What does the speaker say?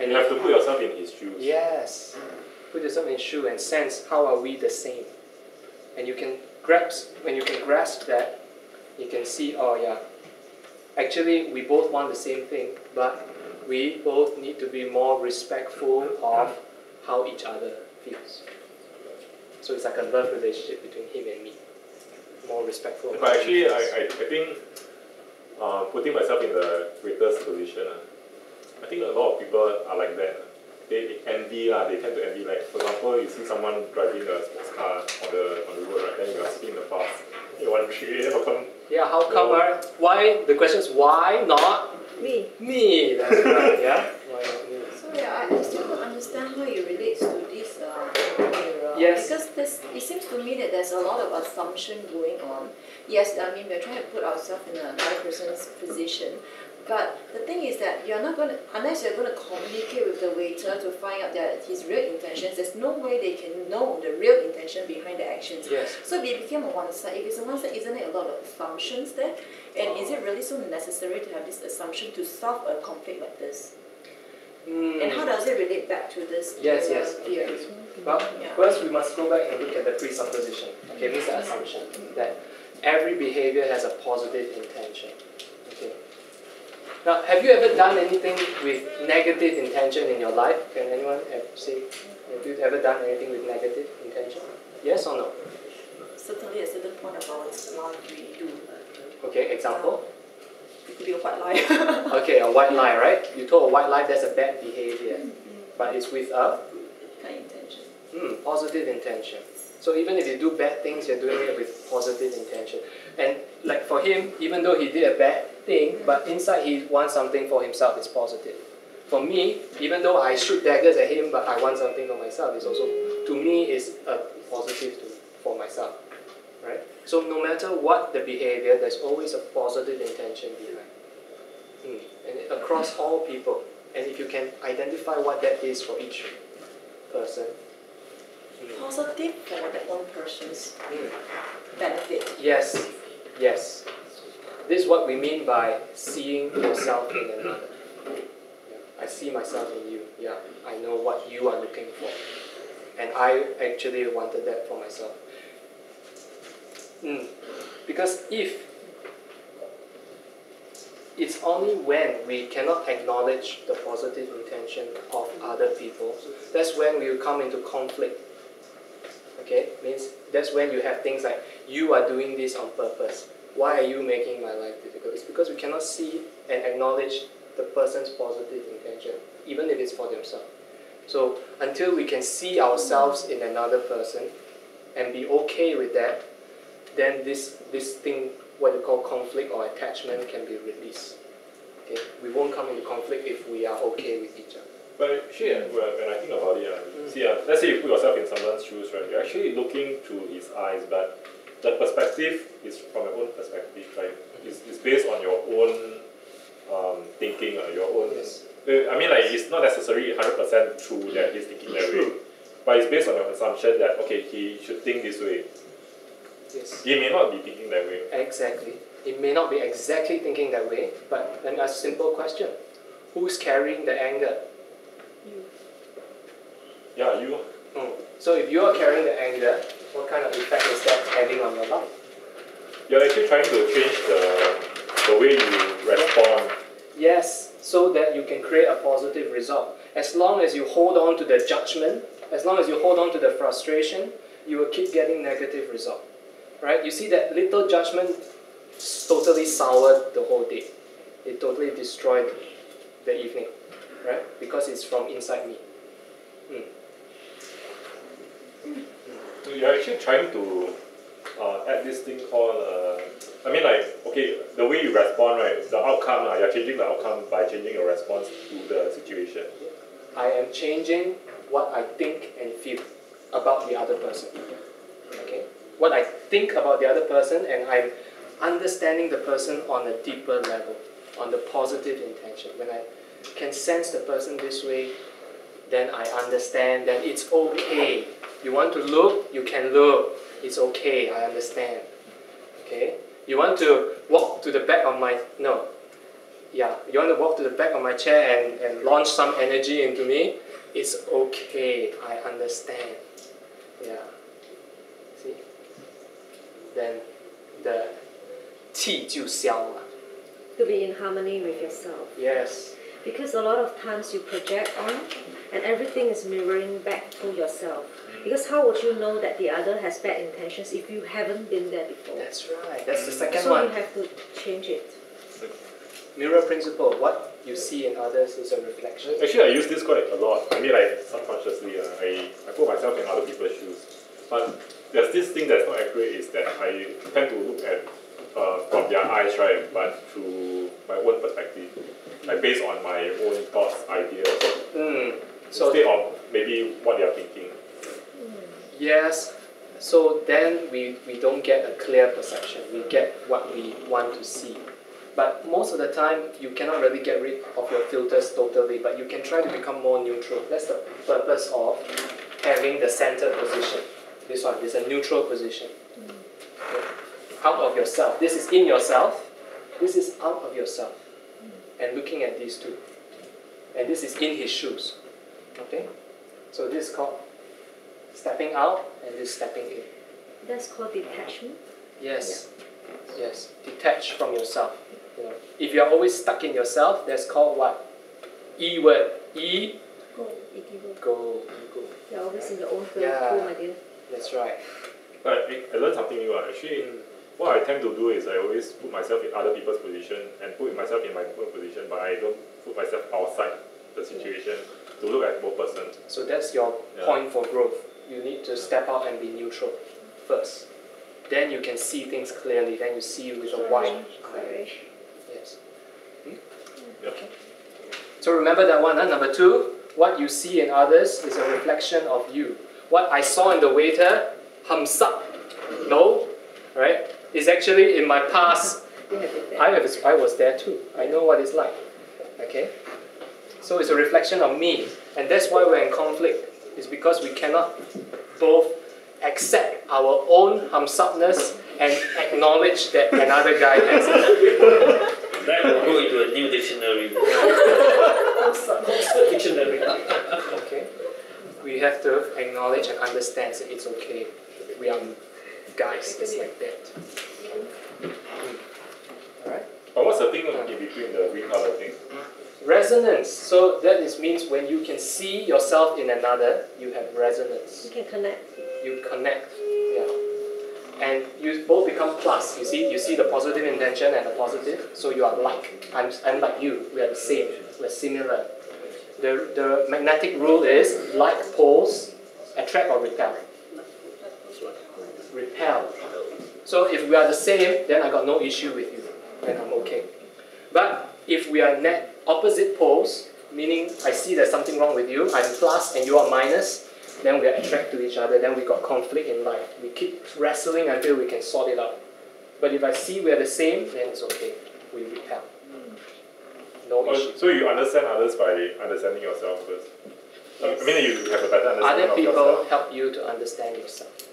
And you have to put yourself in his shoes. Yes. Put yourself in his shoe and sense how are we the same. And you can grasp, when you can grasp that, you can see, oh yeah, actually we both want the same thing, but we both need to be more respectful of how each other feels. So it's like a love relationship between him and me. More respectful. But actually, I think putting myself in the waiter's position, I think a lot of people are like that. They envy, they tend to envy. Like for example, you see someone driving a sports car on the road, right? Then you are sitting in the bus. You want to how come? Yeah, how come? No. Why? The question is why not me? Me. That's right. Yeah. Why not me? So yeah, I still don't understand how it relates to this mirror. Yes. Because it seems to me that there's a lot of assumption going on. Yes, I mean we're trying to put ourselves in a other person's position. But the thing is that you're not going to, unless you're going to communicate with the waiter to find out that his real intentions, there's no way they can know the real intention behind the actions. Yes. So if it became a one side, if it's a one side, isn't it a lot of assumptions there? And is it really so necessary to have this assumption to solve a conflict like this? And how does it relate back to this yes. theory? Okay. Well, first we must go back and look at the presupposition. Okay, means the assumption that every behavior has a positive intention. Okay. Now, have you ever done anything with negative intention in your life? Can anyone say, have you ever done anything with negative intention? Yes or no? Certainly at a certain point of our life we do. Okay, example? It could be a white lie. Okay, a white lie, right? You told a white lie, that's a bad behavior. But it's with a? Kind intention. Positive intention. So even if you do bad things, you're doing it with positive intention. And like for him, even though he did a bad thing, but inside he wants something for himself, it's positive. For me, even though I shoot daggers at him, but I want something for myself, it's also, to me, is a positive for myself. Right? So no matter what the behavior, there's always a positive intention behind. And across all people. And if you can identify what that is for each person. Positive for that one person's benefit. Yes. Yes. This is what we mean by seeing yourself in another. I see myself in you. Yeah, I know what you are looking for. And I actually wanted that for myself. Because if it's only when we cannot acknowledge the positive intention of other people, that's when we will come into conflict. Okay? Means that's when you have things like, you are doing this on purpose. Why are you making my life difficult? It's because we cannot see and acknowledge the person's positive intention, even if it's for themselves. So until we can see ourselves in another person and be okay with that, then this thing, what you call conflict or attachment, can be released. Okay? We won't come into conflict if we are okay with each other. But actually, when I think about it, see, let's say you put yourself in someone's shoes, right? You're actually looking through his eyes, but the perspective is from your own perspective, right? It's based on your own thinking, your own. Yes. I mean, like, it's not necessarily 100% true that he's thinking that way, but it's based on your assumption that, okay, he should think this way. Yes. He may not be thinking that way. Exactly. It may not be exactly thinking that way, but let me ask a simple question. Who's carrying the anger? You. Yeah, you. So if you are carrying the anger, what kind of effect is that having on your life? You're actually trying to change the way you respond. Yes, so that you can create a positive result. As long as you hold on to the judgment, as long as you hold on to the frustration, you will keep getting negative result. Right? You see that little judgment totally soured the whole day. It totally destroyed the evening. Right? Because it's from inside me. So you're actually trying to add this thing called, I mean, like, okay, the way you respond, right, the outcome, you're changing the outcome by changing your response to the situation. I am changing what I think and feel about the other person. Okay? What I think about the other person, and I'm understanding the person on a deeper level, on the positive intention. When I can sense the person this way, then I understand, then it's okay. You want to look, you can look. It's okay, I understand. Okay? You want to walk to the back of my... No. yeah, you want to walk to the back of my chair and launch some energy into me, it's okay, I understand. Yeah. See? Then the 气就消了. To be in harmony with yourself. Yes. Because a lot of times you project on and everything is mirroring back to yourself. Because how would you know that the other has bad intentions if you haven't been there before? That's right. That's the second So one. you have to change it. Mirror principle. What you see in others is a reflection. Actually, I use this quite a lot. I mean, like subconsciously, I put myself in other people's shoes. But there's this thing that's not accurate is that I tend to look at from their eyes, right? But through my own perspective, like based on my own thoughts, ideas, So instead of maybe what they are thinking. yes. So then we don't get a clear perception. We get what we want to see. But most of the time, you cannot really get rid of your filters totally, but you can try to become more neutral. That's the purpose of having the center position. This one is a neutral position. Okay. Out of yourself. This is in yourself. This is out of yourself. And looking at these two. And this is in his shoes. Okay? So this is called stepping out and this stepping in. That's called detachment. Yes. Yes. Detach from yourself. You know, if you are always stuck in yourself, that's called what? E word. E. Go, ego. Go. You're always in your own field, Yeah. my dear. That's right. But I learned something new. Actually, what I tend to do is I always put myself in other people's position and put myself in my own position, but I don't put myself outside the situation to look at both persons. So that's your point for growth. You need to step out and be neutral first. Then you can see things clearly. Then you see with a wide eye. Yes. Okay. So remember that one. Number 2, what you see in others is a reflection of you. What I saw in the waiter, thumbs up, no, right? Is actually in my past. I was there too. I know what it's like. Okay. So it's a reflection of me, and that's why we're in conflict. It's because we cannot both accept our own thumbs-upness and acknowledge that another guy has it. That will go into a new dictionary. Dictionary. Okay. We have to acknowledge and understand that it's okay. We are guys, it's like that. Alright? But what's the thing in between the green color thing? Resonance. So that means when you can see yourself in another, you have resonance. You can connect. You connect. Yeah. And you both become plus. You see the positive intention and the positive. So you are like. I'm like you. We are the same. We're similar. The magnetic rule is like poles attract or repel. Repel. So if we are the same, then I got no issue with you. Then I'm okay. But if we are net opposite poles, meaning I see there's something wrong with you, I'm plus and you are minus, then we are attracted to each other, then we got conflict in life. We keep wrestling until we can sort it out. But if I see we are the same, then it's okay. We repel. No issue. So you understand others by understanding yourself first. I mean, you have a better understanding Other of people yourself. help you to understand yourself.